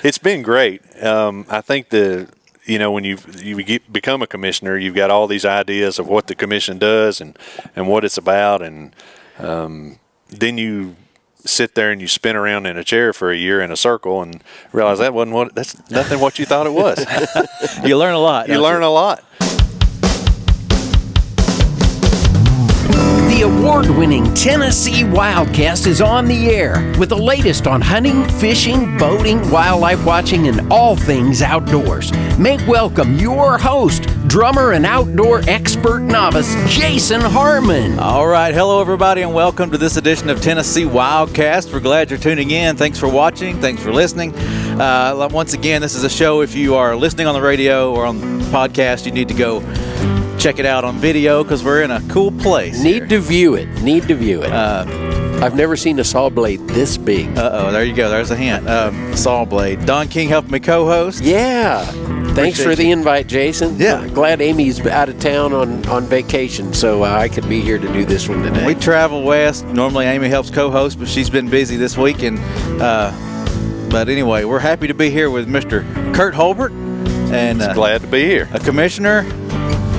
It's been great. I think when you become a commissioner, you've got all these ideas of what the commission does and what it's about, and then you sit there and you spin around in a chair for a year in a circle and realize that's nothing what you thought it was. You learn a lot. You learn a lot. The award-winning Tennessee WildCast is on the air with the latest on hunting, fishing, boating, wildlife watching, and all things outdoors. Make welcome your host, drummer and outdoor expert novice, Jason Harmon. All right. Hello, everybody, and welcome to this edition of Tennessee WildCast. We're glad you're tuning in. Thanks for watching. Thanks for listening. Once again, this is a show. If you are listening on the radio or on the podcast, you need to go check it out on video because we're in a cool place. Need to view it. I've never seen a saw blade this big. There you go. There's a hint. Saw blade. Don King helping me co-host. Yeah. Thanks for the invite, Jason. Yeah. Glad Amy's out of town on vacation, so I could be here to do this one today. We travel west. Normally Amy helps co-host, but she's been busy this week. But anyway, we're happy to be here with Mr. Kurt Holbert. And glad to be here. A commissioner,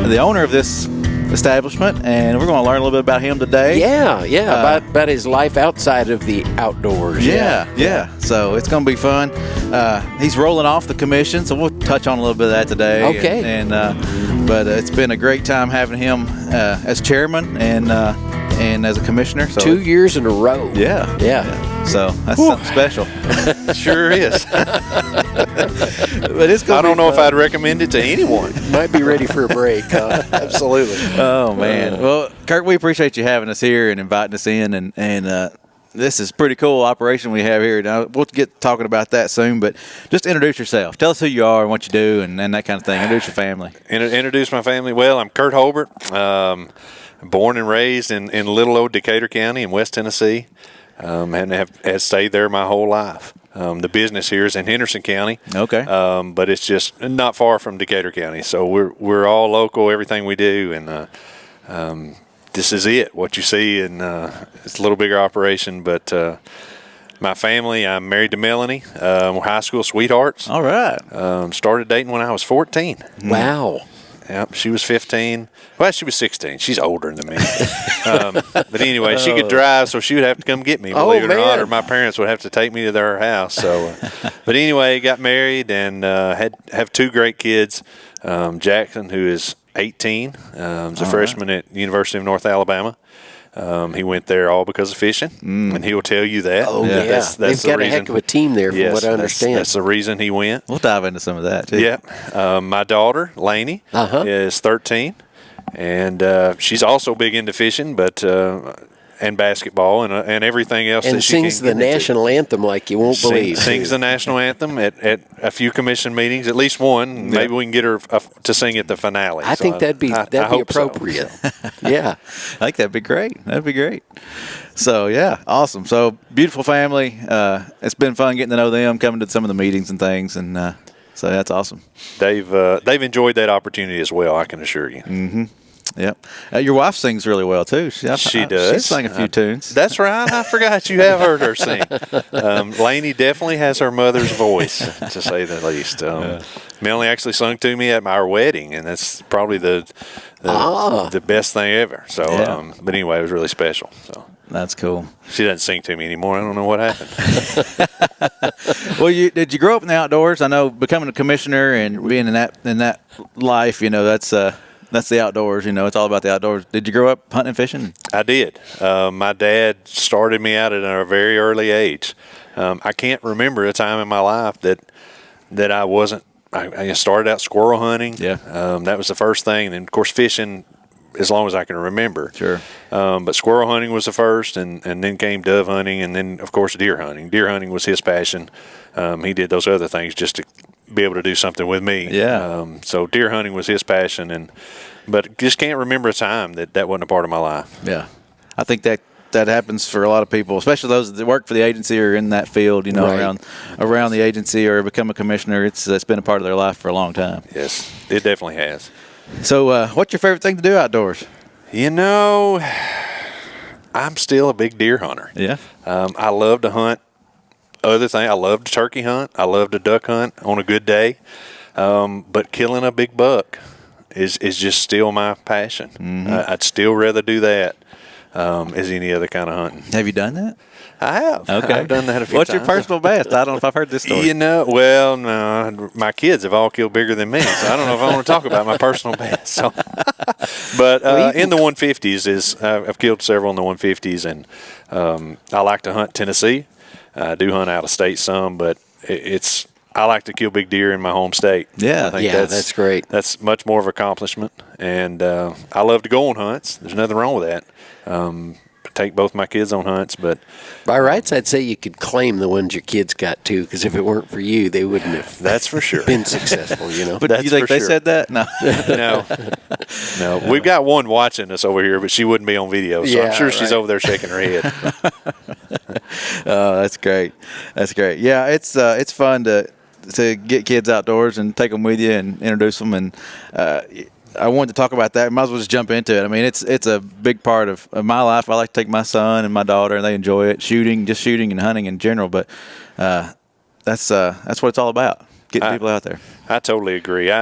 the owner of this establishment, and we're going to learn a little bit about him today. Yeah, about his life outside of the outdoors. Yeah. So it's going to be fun. He's rolling off the commission, so we'll touch on a little bit of that today. Okay. But it's been a great time having him as chairman and as a commissioner. So 2 years in a row. Yeah. So that's something special. Sure is. But it's gonna I don't know if I'd recommend it to anyone. Might be ready for a break. Absolutely. Oh, man. Well, Kurt, we appreciate you having us here and inviting us in. And this is a pretty cool operation we have here. Now, we'll get talking about that soon, but just introduce yourself. Tell us who you are and what you do and that kind of thing. Introduce your family. Introduce my family. Well, I'm Kurt Holbert. Born and raised in little old Decatur County in West Tennessee. And have stayed there my whole life. The business here is in Henderson County. Okay. But it's just not far from Decatur County. So we're all local, everything we do, and this is it. What you see, and it's a little bigger operation. But my family, I'm married to Melanie. We're high school sweethearts. All right. Started dating when I was 14. Wow. Yep, she was 15. Well, she was 16. She's older than me. But anyway, she could drive, so she would have to come get me, believe it or not, or my parents would have to take me to their house. So, but anyway, got married and have two great kids. Jackson, who is 18, is a freshman at University of North Alabama. He went there all because of fishing, and he'll tell you that. Oh, yeah. That's They've got a heck of a team there, from what I understand. That's the reason he went. We'll dive into some of that, too. Yeah. My daughter, Lainey, is 13, and she's also big into fishing, but and basketball and everything else. And that she sings the national anthem like you won't believe. Sings the national anthem at a few commission meetings, at least one. Maybe we can get her to sing at the finale. I think that'd be appropriate. So. Yeah. I think that'd be great. So, yeah, awesome. So, beautiful family. It's been fun getting to know them, coming to some of the meetings and things, and so that's awesome. They've enjoyed that opportunity as well, I can assure you. Mm-hmm. Yep. Your wife sings really well, too. She does. She sang a few tunes. That's right. I forgot you have heard her sing. Lainey definitely has her mother's voice, to say the least. Melanie actually sung to me at our wedding, and that's probably the best thing ever. So, but anyway, it was really special. So that's cool. She doesn't sing to me anymore. I don't know what happened. Well, did you grow up in the outdoors? I know becoming a commissioner and being in that life, that's the outdoors, it's all about the outdoors. Did you grow up hunting and fishing? I did. My dad started me out at a very early age. I can't remember a time in my life that I wasn't. I started out squirrel hunting. Yeah. That was the first thing. And, of course, fishing as long as I can remember. Sure. But squirrel hunting was the first, and then came dove hunting, and then, of course, deer hunting. Deer hunting was his passion. He did those other things just to be able to do something with me. Yeah. So deer hunting was his passion, but just can't remember a time that wasn't a part of my life. Yeah. I think that happens for a lot of people, especially those that work for the agency or in that field, right. around the agency or become a commissioner. It's been a part of their life for a long time. Yes, it definitely has. So what's your favorite thing to do outdoors? I'm still a big deer hunter. Yeah. I love to hunt other thing, I love to turkey hunt. I love to duck hunt on a good day. But killing a big buck is just still my passion. I'd still rather do that as any other kind of hunting. Have you done that? I have. Okay. I've done that a few What's times. your personal best? I don't know if I've heard this story. Well, no, my kids have all killed bigger than me, so I don't know if I want to talk about my personal best. So. But in the 150s, I've killed several in the 150s, and I like to hunt Tennessee. I do hunt out of state some, but I like to kill big deer in my home state. Yeah, I think that's great. That's much more of an accomplishment, and I love to go on hunts. There's nothing wrong with that. Take both my kids on hunts, but By rights, I'd say you could claim the ones your kids got too, because if it weren't for you, they wouldn't have. That's for sure. Been successful, But That's you think for they sure. said that? No. No. We've got one watching us over here, but she wouldn't be on video, so I'm sure she's over there shaking her head. Oh, that's great. That's great. Yeah, it's fun to get kids outdoors and take them with you and introduce them. And I wanted to talk about that. Might as well just jump into it. I mean, it's a big part of my life. I like to take my son and my daughter, and they enjoy it, shooting and hunting in general. But that's what it's all about, getting people out there. I totally agree.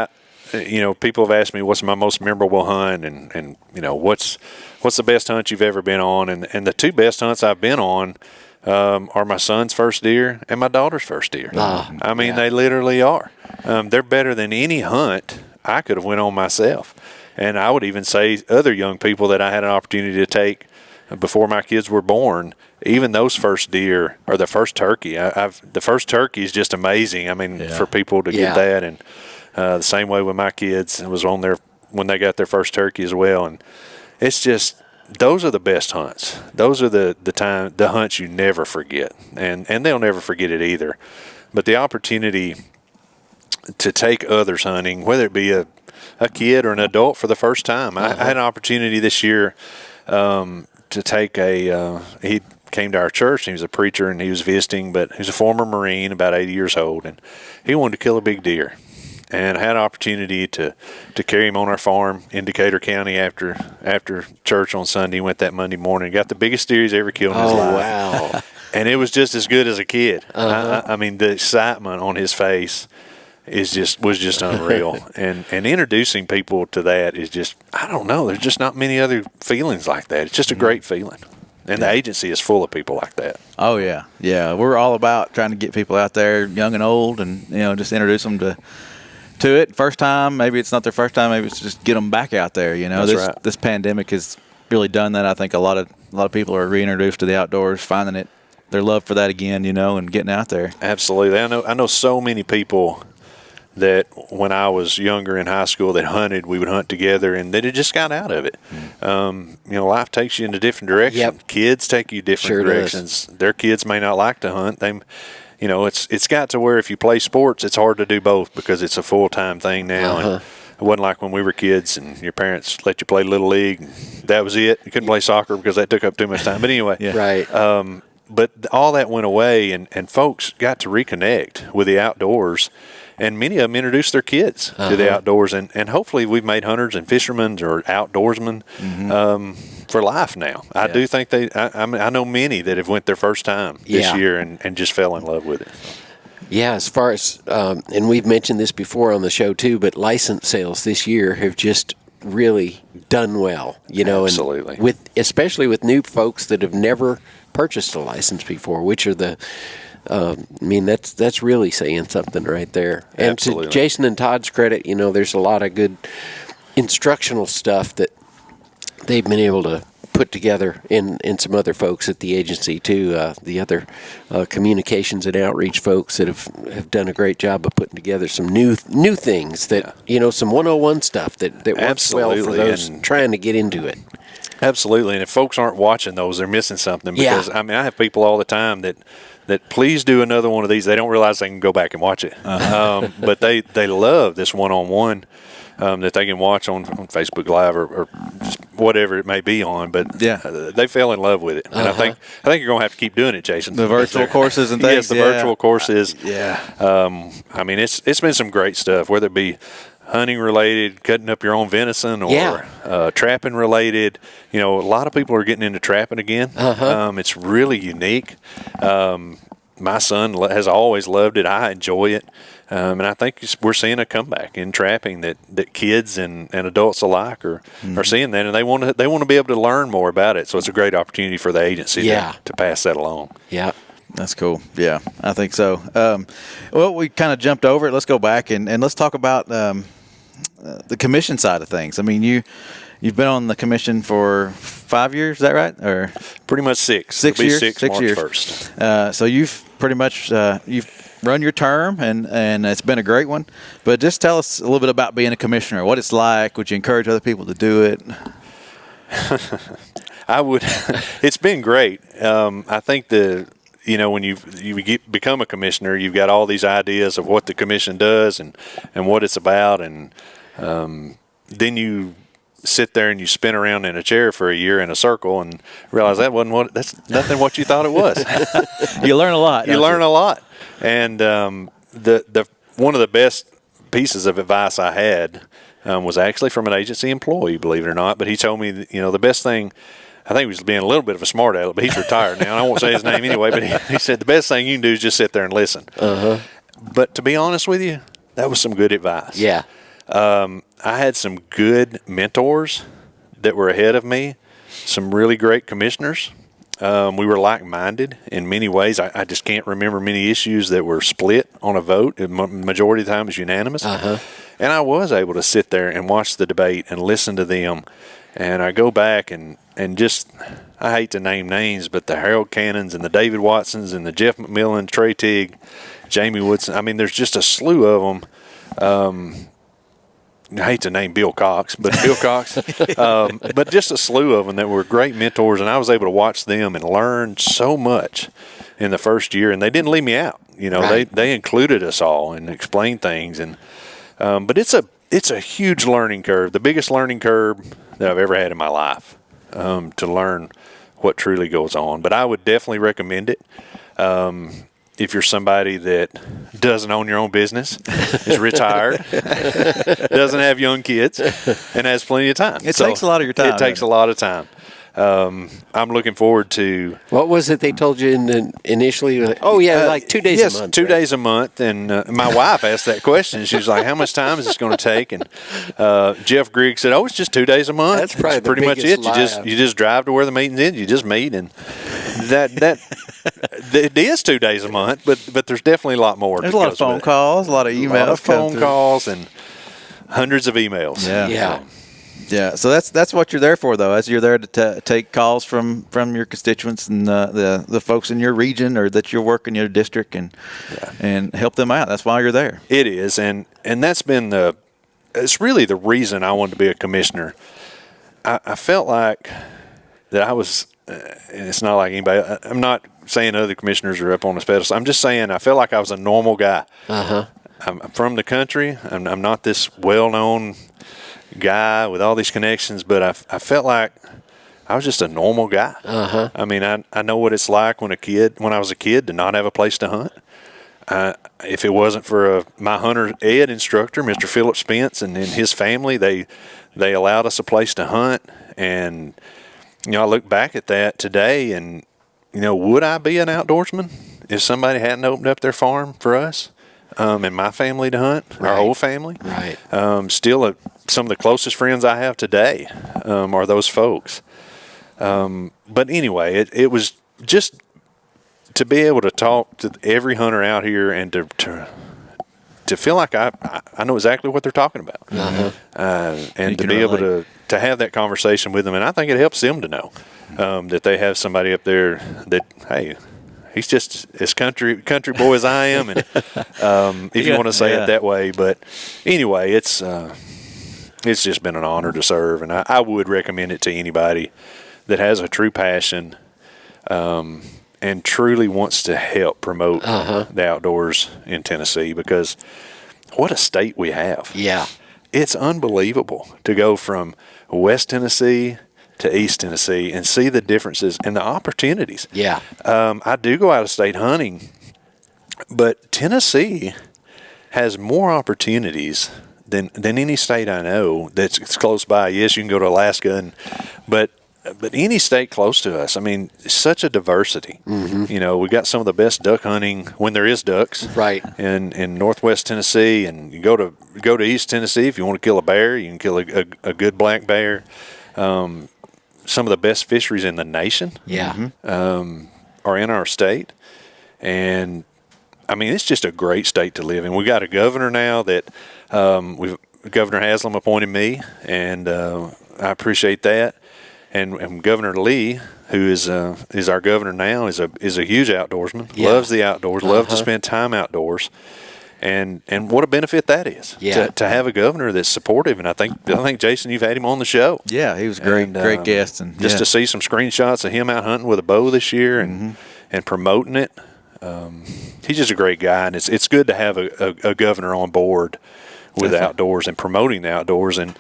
People have asked me what's my most memorable hunt, and what's the best hunt you've ever been on, and the two best hunts I've been on are my son's first deer and my daughter's first deer. They literally are. They're better than any hunt I could have went on myself. And I would even say other young people that I had an opportunity to take before my kids were born, even those first deer or the first turkey. The first turkey is just amazing. I mean, for people to get that, and the same way with my kids, it was on there when they got their first turkey as well. And it's just, those are the best hunts. Those are the hunts you never forget, and they'll never forget it either. But the opportunity to take others hunting, whether it be a kid or an adult for the first time. I had an opportunity this year to take he came to our church. He was a preacher and he was visiting, but he was a former Marine, about 80 years old, and he wanted to kill a big deer. And I had an opportunity to carry him on our farm in Decatur County after church on Sunday. He went that Monday morning. Got the biggest deer he's ever killed in his life. Oh, wow. And it was just as good as a kid. I mean, the excitement on his face was just unreal. and introducing people to that is just, I don't know, there's just not many other feelings like that. It's just a great feeling. And the agency is full of people like that. Oh, yeah. Yeah, we're all about trying to get people out there, young and old, and just introduce them to it. First time, maybe it's not their first time, maybe it's just get them back out there. That's right. This pandemic has really done that. I think a lot of people are reintroduced to the outdoors, finding their love for that again, and getting out there. Absolutely. I know so many people that when I was younger in high school that hunted, we would hunt together, and that it just got out of it. Life takes you in a different direction. Yep. Kids take you different directions. Their kids may not like to hunt. It's got to where if you play sports, it's hard to do both because it's a full-time thing now. And it wasn't like when we were kids and your parents let you play Little League. That was it. You couldn't play soccer because that took up too much time. But anyway. Yeah. Right. But all that went away, and folks got to reconnect with the outdoors. And many of them introduced their kids to the outdoors. And hopefully we've made hunters and fishermen or outdoorsmen for life now. I do think I know many that have went their first time this year and just fell in love with it. Yeah, as far as, and we've mentioned this before on the show too, but license sales this year have just really done well, Absolutely. And especially with new folks that have never purchased a license before, which are that's really saying something right there. And Absolutely. to Jason and Todd's credit, there's a lot of good instructional stuff that they've been able to put together in some other folks at the agency too. The other communications and outreach folks that have done a great job of putting together some new things that some 101 stuff that works well for those trying to get into it. Absolutely, and if folks aren't watching those, they're missing something. Because I have people all the time that please do another one of these. They don't realize they can go back and watch it, but they love this one-on-one that they can watch on Facebook Live or just whatever it may be on. But they fell in love with it, and I think you're going to have to keep doing it, Jason. The virtual courses and things. Yes, the virtual courses. It's been some great stuff, whether it be hunting related, cutting up your own venison, or trapping related. A lot of people are getting into trapping again. It's really unique. my son has always loved it. I enjoy it. And I think we're seeing a comeback in trapping that kids and adults alike are seeing that, and they want to be able to learn more about it. So it's a great opportunity for the agency to pass that along. Yeah. That's cool. Yeah, I think so. Well, we kind of jumped over it. Let's go back and let's talk about the commission side of things. I mean, you've been on the commission for 5 years, is that right? Or pretty much 6. 6 years. 6 March years. 1st. So you've pretty much you've run your term, and it's been a great one. But just tell us a little bit about being a commissioner. What it's like. Would you encourage other people to do it? I would. It's been great. I think when you become a commissioner, you've got all these ideas of what the commission does and what it's about, and then you sit there and you spin around in a chair for a year in a circle and realize that's nothing what you thought it was. You learn a lot. You learn a lot, and the one of the best pieces of advice I had was actually from an agency employee, believe it or not. But he told me the best thing. I think he was being a little bit of a smart aleck, but he's retired now, and I won't say his name anyway, but he said the best thing you can do is just sit there and listen. Uh-huh. But to be honest with you, that was some good advice. Yeah. I had some good mentors that were ahead of me, some really great commissioners. We were like-minded in many ways. I just can't remember many issues that were split on a vote. The majority of the time it was unanimous. Uh-huh. And I was able to sit there and watch the debate and listen to them. And I go back and just, I hate to name names, but the Harold Cannons and the David Watsons and the Jeff McMillan, Trey Tigg, Jamie Woodson. I mean, there's just a slew of them. I hate to name Bill Cox, but but just a slew of them that were great mentors. And I was able to watch them and learn so much in the first year. And they didn't leave me out. Right. They included us all and explained things. And but it's a huge learning curve, the biggest learning curve that I've ever had in my life, to learn what truly goes on. But I would definitely recommend it. If you're somebody that doesn't own your own business, is retired, doesn't have young kids, and has plenty of time. It takes a lot of your time. It takes a lot of time. I'm looking forward to. What was it they told you initially? Like 2 days a month. 2 days a month. And my wife asked that question. She was like, "How much time is this going to take?" And Jeff Grigg said, "Oh, it's just 2 days a month. That's probably pretty much it. You just drive to where the meeting's is. You just meet, and that it is 2 days a month. But there's definitely a lot more. There's a lot of phone calls, a lot of emails, a lot of phone calls, and hundreds of emails. Yeah. Yeah, so that's what you're there for, though, as you're there to take calls from your constituents and the folks in your region or that you're working in your district and help them out. That's why you're there. It is, and that's been it's really the reason I wanted to be a commissioner. I felt like that I was, and it's not like anybody. I'm not saying other commissioners are up on a pedestal. I'm just saying I felt like I was a normal guy. Uh-huh. I'm from the country. I'm not this well-known guy with all these connections, but I felt like I was just a normal guy. Uh-huh. I mean, I know what it's like when I was a kid to not have a place to hunt. If it wasn't for my hunter ed instructor, Mr. Philip Spence, and his family, they allowed us a place to hunt. And I look back at that today, and would I be an outdoorsman if somebody hadn't opened up their farm for us? And my family to hunt, right. Our whole family. Right. Still, some of the closest friends I have today are those folks. But anyway, it was just to be able to talk to every hunter out here and to feel like I know exactly what they're talking about. Uh-huh. And to be able to have that conversation with them. And I think it helps them to know that they have somebody up there that, hey, he's just as country boy as I am, and if you want to say it that way. But anyway, it's just been an honor to serve, and I would recommend it to anybody that has a true passion and truly wants to help promote the outdoors in Tennessee, because what a state we have. Yeah. It's unbelievable to go from West Tennessee to East Tennessee and see the differences and the opportunities. Yeah. I do go out of state hunting, but Tennessee has more opportunities than any state I know that's close by. Yes, you can go to Alaska, but but any state close to us, I mean, such a diversity. You know, we got some of the best duck hunting when there is ducks, right? In Northwest Tennessee, and you go to East Tennessee if you want to kill a bear, you can kill a good black bear. Some of the best fisheries in the nation, are in our state, and I mean, it's just a great state to live in. We got a governor now that Governor Haslam appointed me, and I appreciate that. And Governor Lee, who is our governor now, is a huge outdoorsman. Loves the outdoors. Loves to spend time outdoors. And what a benefit that is to have a governor that's supportive. And I think Jason, you've had him on the show. Yeah, he was great guest, and just to see some screenshots of him out hunting with a bow this year and promoting it. He's just a great guy, and it's good to have a governor on board with the outdoors and promoting the outdoors, and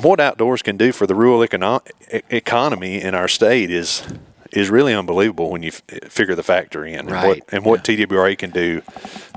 what outdoors can do for the rural economy in our state is really unbelievable when you figure the factor in, and what TWRA can do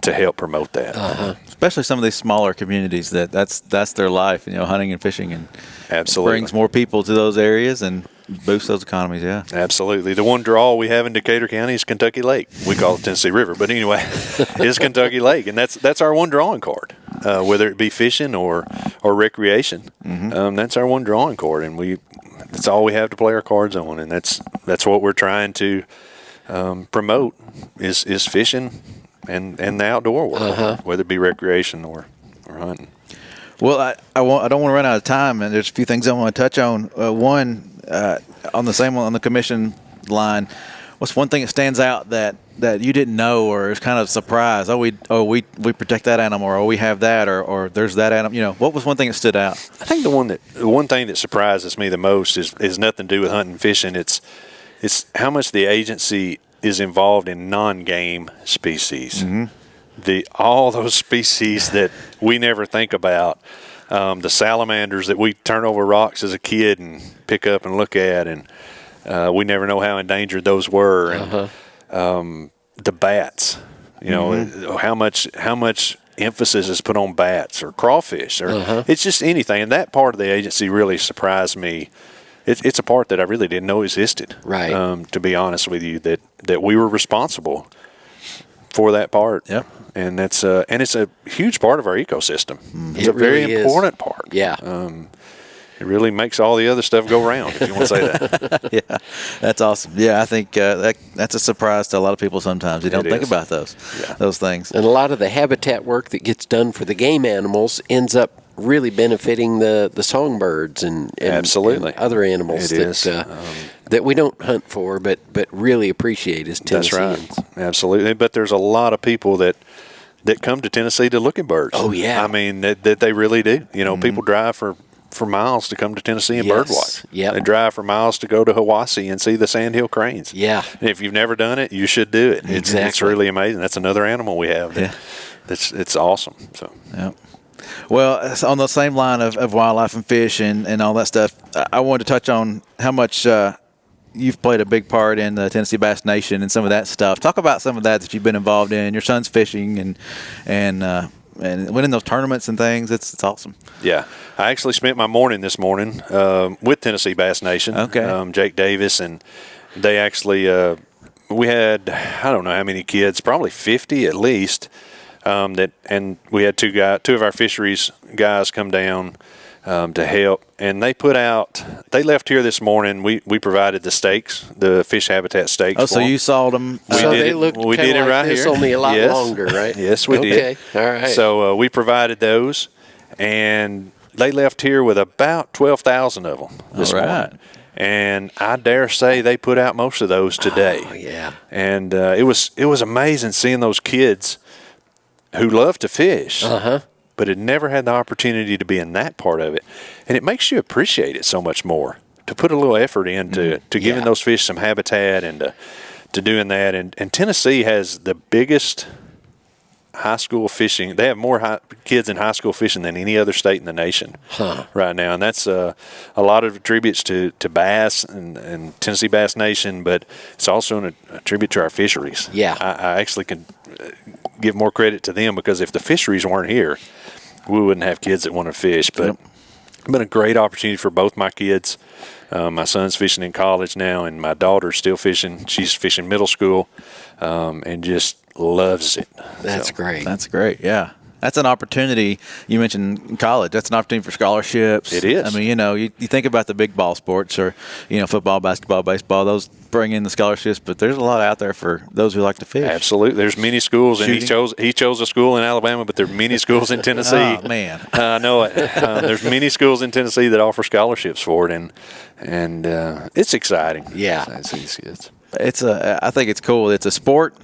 to help promote that. Especially some of these smaller communities that's their life, hunting and fishing, and absolutely brings more people to those areas and boosts those economies. Absolutely. The one draw we have in Decatur County is Kentucky Lake. We call it Tennessee River, but anyway, it's Kentucky Lake, and that's our one drawing card, whether it be fishing or recreation. That's our one drawing card, and that's all we have to play our cards on, and that's what we're trying to promote is fishing and the outdoor world, whether it be recreation or hunting. Well, I don't want to run out of time, and there's a few things I want to touch on. One, on the commission line, what's one thing that stands out that you didn't know or is kind of a surprise? We protect that animal, or we have that, or there's that animal. What was one thing that stood out? I think the one thing that surprises me the most is nothing to do with hunting and fishing. It's how much the agency is involved in non-game species. All those species that we never think about, the salamanders that we turn over rocks as a kid and pick up and look at, and we never know how endangered those were. And the bats, how much emphasis is put on bats or crawfish, or it's just anything. And that part of the agency really surprised me. It's a part that I really didn't know existed. Right. To be honest with you, that we were responsible for that part. Yep. And it's a huge part of our ecosystem. It's It a very really is. important part. Yeah. It really makes all the other stuff go round, if you want to say that. Yeah, that's awesome. Yeah, I think that's a surprise to a lot of people sometimes. They don't think about those things. And a lot of the habitat work that gets done for the game animals ends up really benefiting the songbirds and absolutely and other animals that we don't hunt for but really appreciate as Tennesseans. That's right. Absolutely. But there's a lot of people that come to Tennessee to look at birds. Oh, yeah. I mean, that they really do. People drive for miles to come to Tennessee and birdwatch. Yep. They drive for miles to go to Hiwassee and see the sandhill cranes. Yeah. And if you've never done it, you should do it. It's really amazing. That's another animal we have. It's awesome. So. Yeah. Well, on the same line of wildlife and fish and all that stuff, I wanted to touch on how much you've played a big part in the Tennessee Bass Nation and some of that stuff. Talk about some of that you've been involved in. Your son's fishing and winning those tournaments and things. It's awesome. Yeah. I actually spent my morning this morning with Tennessee Bass Nation. Okay. Jake Davis, and they actually we had, I don't know how many kids, probably 50 at least. And we had two of our fisheries guys come down to help, and they left here this morning. We provided the stakes, the fish habitat stakes. Oh, so you saw them? We did it right this, here. only a lot longer, right? Yes, we did. Okay, all right. So we provided those, and they left here with about 12,000 of them this morning. And I dare say they put out most of those today. Oh, yeah. And it was amazing seeing those kids who love to fish, but had never had the opportunity to be in that part of it. And it makes you appreciate it so much more, to put a little effort into giving those fish some habitat and to doing that. And Tennessee has the biggest high school fishing. They have more kids in high school fishing than any other state in the nation right now. And that's a lot of tributes to bass and Tennessee Bass Nation, but it's also a tribute to our fisheries. Yeah. I actually can give more credit to them, because if the fisheries weren't here, we wouldn't have kids that want to fish. But been a great opportunity for both my kids. My son's fishing in college now, and my daughter's still fishing. She's fishing middle school, and just loves it. That's great. That's great. Yeah. That's an opportunity. You mentioned college. That's an opportunity for scholarships. It is. I mean, you think about the big ball sports or, football, basketball, baseball, those bring in the scholarships, but there's a lot out there for those who like to fish. Absolutely. There's many schools, and he chose a school in Alabama, but there are many schools in Tennessee. Oh, man. I know it. There's many schools in Tennessee that offer scholarships for it, and it's exciting. Yeah. I think it's cool. It's a sport.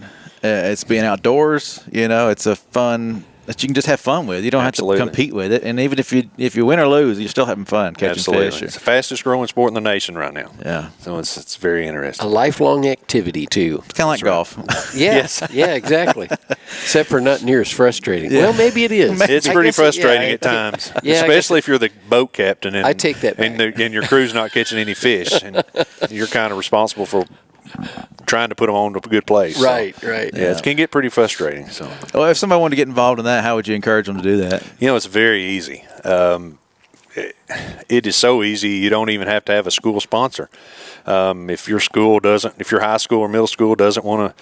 It's being outdoors. It's a fun that you can just have fun with. You don't Absolutely. have to compete with it. And even if you win or lose, you're still having fun catching Absolutely. fish. It's the fastest growing sport in the nation right now. Yeah. So it's very interesting. A lifelong activity, too. It's kind of like golf. Yeah. Yes. Yeah, exactly. Except for not near as frustrating. Yeah. Well, maybe it is. It's pretty frustrating at times, especially if you're the boat captain and I take that back. And your crew's not catching any fish, and you're kind of responsible for trying to put them on to a good place. Right. Yeah, it can get pretty frustrating. So, well, if somebody wanted to get involved in that, how would you encourage them to do that? it's very easy. It is so easy. You don't even have to have a school sponsor. If your high school or middle school doesn't want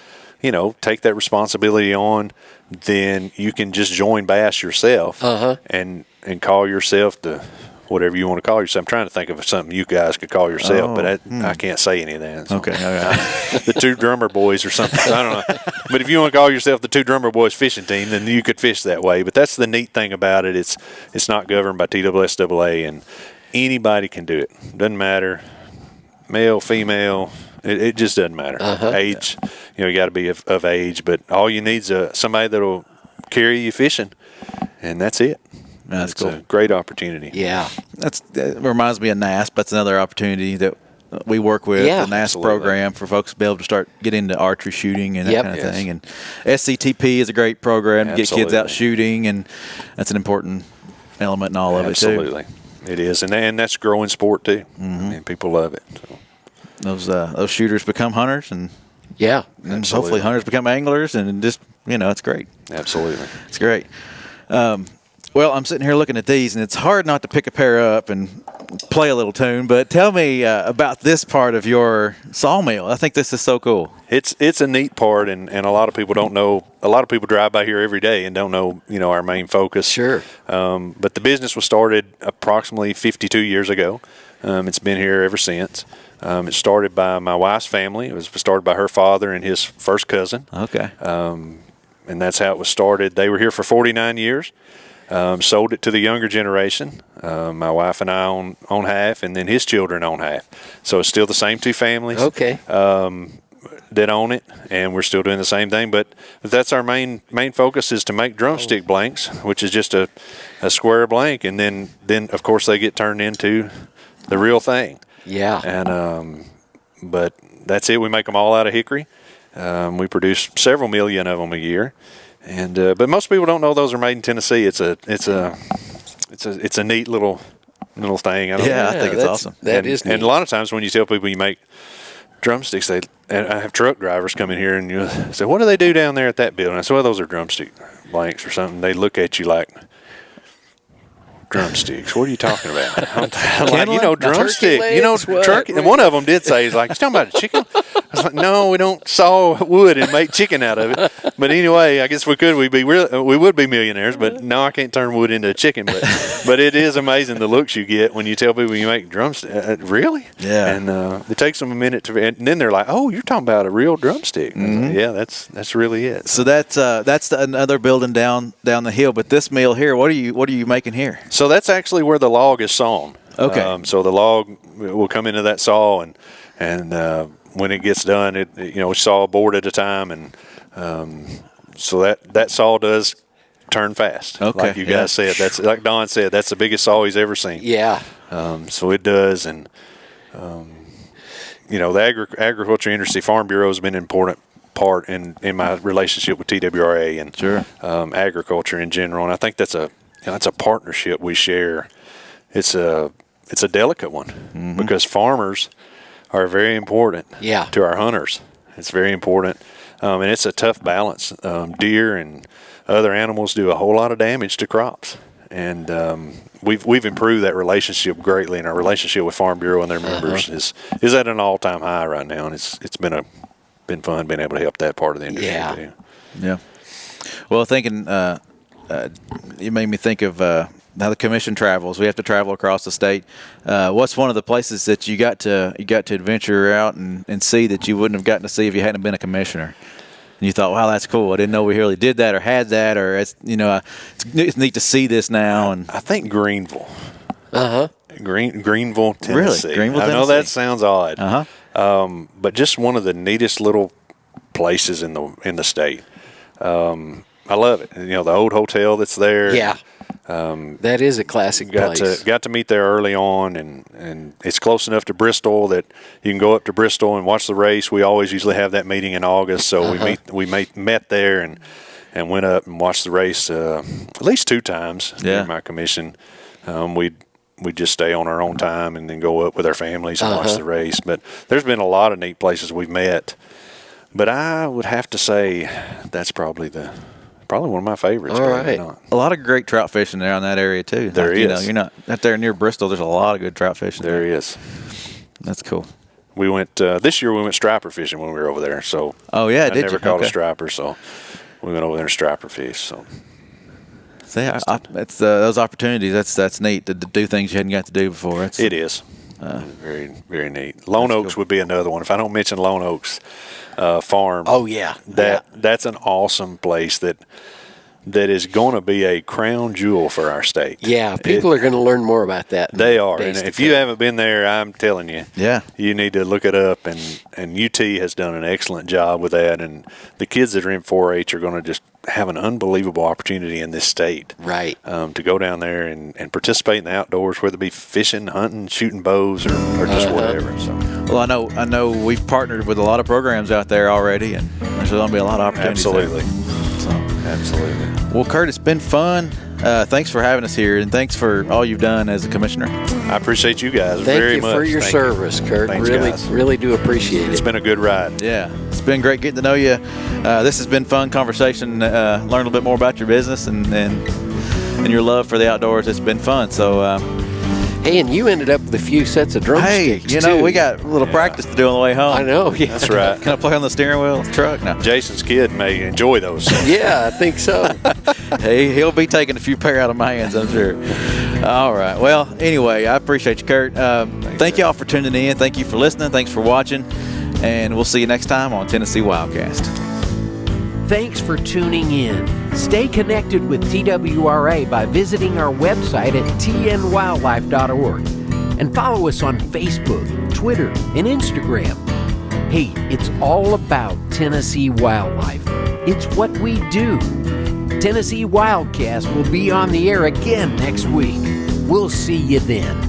to, take that responsibility on, then you can just join Bass yourself and call yourself the whatever you want to call yourself. I'm trying to think of something you guys could call yourself, but I can't say any of that. So. Okay. The Two Drummer Boys or something. I don't know. But if you want to call yourself the Two Drummer Boys fishing team, then you could fish that way. But that's the neat thing about it. It's not governed by TWSAA, and anybody can do it. Doesn't matter, male, female. It just doesn't matter. Age, you got to be of age. But all you need is somebody that will carry you fishing, and that's it. That's it's cool. a great opportunity. Yeah. That reminds me of NASP. That's another opportunity that we work with, the NASP absolutely. program for folks to be able to start getting into archery shooting and that kind of thing. And SCTP is a great program to get kids out shooting, and that's an important element in all of it, too. Absolutely. It is, and that's a growing sport, too. I mean, people love it. So. Those shooters become hunters, and hopefully hunters become anglers, and just, it's great. Absolutely. It's great. Well, I'm sitting here looking at these, and it's hard not to pick a pair up and play a little tune. But tell me about this part of your sawmill. I think this is so cool. It's a neat part, and a lot of people don't know. A lot of people drive by here every day and don't know, our main focus. Sure. But the business was started approximately 52 years ago. It's been here ever since. It started by my wife's family. It was started by her father and his first cousin. Okay. And that's how it was started. They were here for 49 years. Sold it to the younger generation. My wife and I own half, and then his children own half. So it's still the same two families that own it, and we're still doing the same thing. But that's our main focus, is to make drumstick blanks, which is just a square blank, and then of course they get turned into the real thing. Yeah. And but that's it. We make them all out of hickory. We produce several million of them a year. And but most people don't know those are made in Tennessee. It's a neat little thing. I think it's awesome. That is neat. And a lot of times when you tell people you make drumsticks, and I have truck drivers come in here and you say, "What do they do down there at that building?" I say, "Well, those are drumstick blanks or something." They look at you like, "Drumsticks? What are you talking about?" I'm like, drumstick. Turkey. And one of them did say, he's like, "You talking about a chicken?" I was like, "No, we don't saw wood and make chicken out of it." But anyway, I guess we would be millionaires. But no, I can't turn wood into a chicken. But it is amazing the looks you get when you tell people you make drumstick. Really? Yeah. And it takes them a minute and then they're like, "Oh, you're talking about a real drumstick?" Like, yeah, that's really it. So that's another building down the hill. But this mill here, what are you making here? So that's actually where the log is sawn. Okay. So the log will come into that saw, and when it gets done, we saw a board at a time, and so that saw does turn fast. Okay. Like you guys said, that's like Don said, that's the biggest saw he's ever seen. Yeah. So it does, and the agriculture industry, Farm Bureau has been an important part in my relationship with TWRA and sure. Agriculture in general, and I think that's a partnership we share. It's a delicate one because farmers are very important to our hunters. It's very important, and it's a tough balance. Deer and other animals do a whole lot of damage to crops, and we've improved that relationship greatly, and our relationship with Farm Bureau and their members is at an all-time high right now, and it's been fun being able to help that part of the industry. Yeah. Yeah. Well, thinking, you made me think of how the commission travels. We have to travel across the state. What's one of the places that you got to adventure out and see that you wouldn't have gotten to see if you hadn't been a commissioner? And you thought, wow, that's cool. I didn't know we really did that or had that, or it's neat to see this now. And I think Greenville. Greenville, Tennessee. Really? Greenville, I know Tennessee? that sounds odd. But just one of the neatest little places in the state. I love it. The old hotel that's there. Yeah. That is a classic place. Got to meet there early on, and it's close enough to Bristol that you can go up to Bristol and watch the race. We always usually have that meeting in August, so we met there and went up and watched the race at least 2 times during my commission. We'd just stay on our own time and then go up with our families and watch the race. But there's been a lot of neat places we've met. But I would have to say that's probably one of my favorites. All right. a lot of great trout fishing there in that area too. There is. You're not out there near Bristol. There's a lot of good trout fishing. There is. That's cool. We went this year. We went striper fishing when we were over there. So I never caught a striper, so we went over there and striper fish. So it's those opportunities. That's neat to do things you hadn't got to do before. It is very, very neat. Lone Oaks would be another one. If I don't mention Lone Oaks Farm. Oh yeah, that's an awesome place that is going to be a crown jewel for our state. Yeah, people are going to learn more about that. They are, and if you haven't been there, I'm telling you, you need to look it up. And UT has done an excellent job with that, and the kids that are in 4-H are going to just have an unbelievable opportunity in this state. Right. To go down there and participate in the outdoors, whether it be fishing, hunting, shooting bows, or just whatever. So. Well, I know we've partnered with a lot of programs out there already, and there's going to be a lot of opportunities. Absolutely. There. Absolutely. Well, Kurt, it's been fun. Thanks for having us here, and thanks for all you've done as a commissioner. I appreciate you guys very much. Thank you for your service, Kurt. Thanks, guys. Really do appreciate it. It's been a good ride. Yeah, it's been great getting to know you. This has been fun conversation. Learn a little bit more about your business and your love for the outdoors. It's been fun. So. Hey, and you ended up with a few sets of drumsticks, too. We got a little practice to do on the way home. I know, yeah. That's right. Can I play on the steering wheel of the truck? No. Jason's kid may enjoy those. Yeah, I think so. Hey, he'll be taking a few pair out of my hands, I'm sure. All right. Well, anyway, I appreciate you, Kurt. Thank you all for tuning in. Thank you for listening. Thanks for watching. And we'll see you next time on Tennessee WildCast. Thanks for tuning in. Stay connected with TWRA by visiting our website at tnwildlife.org and follow us on Facebook, Twitter, and Instagram. Hey, it's all about Tennessee wildlife. It's what we do. Tennessee WildCast will be on the air again next week. We'll see you then.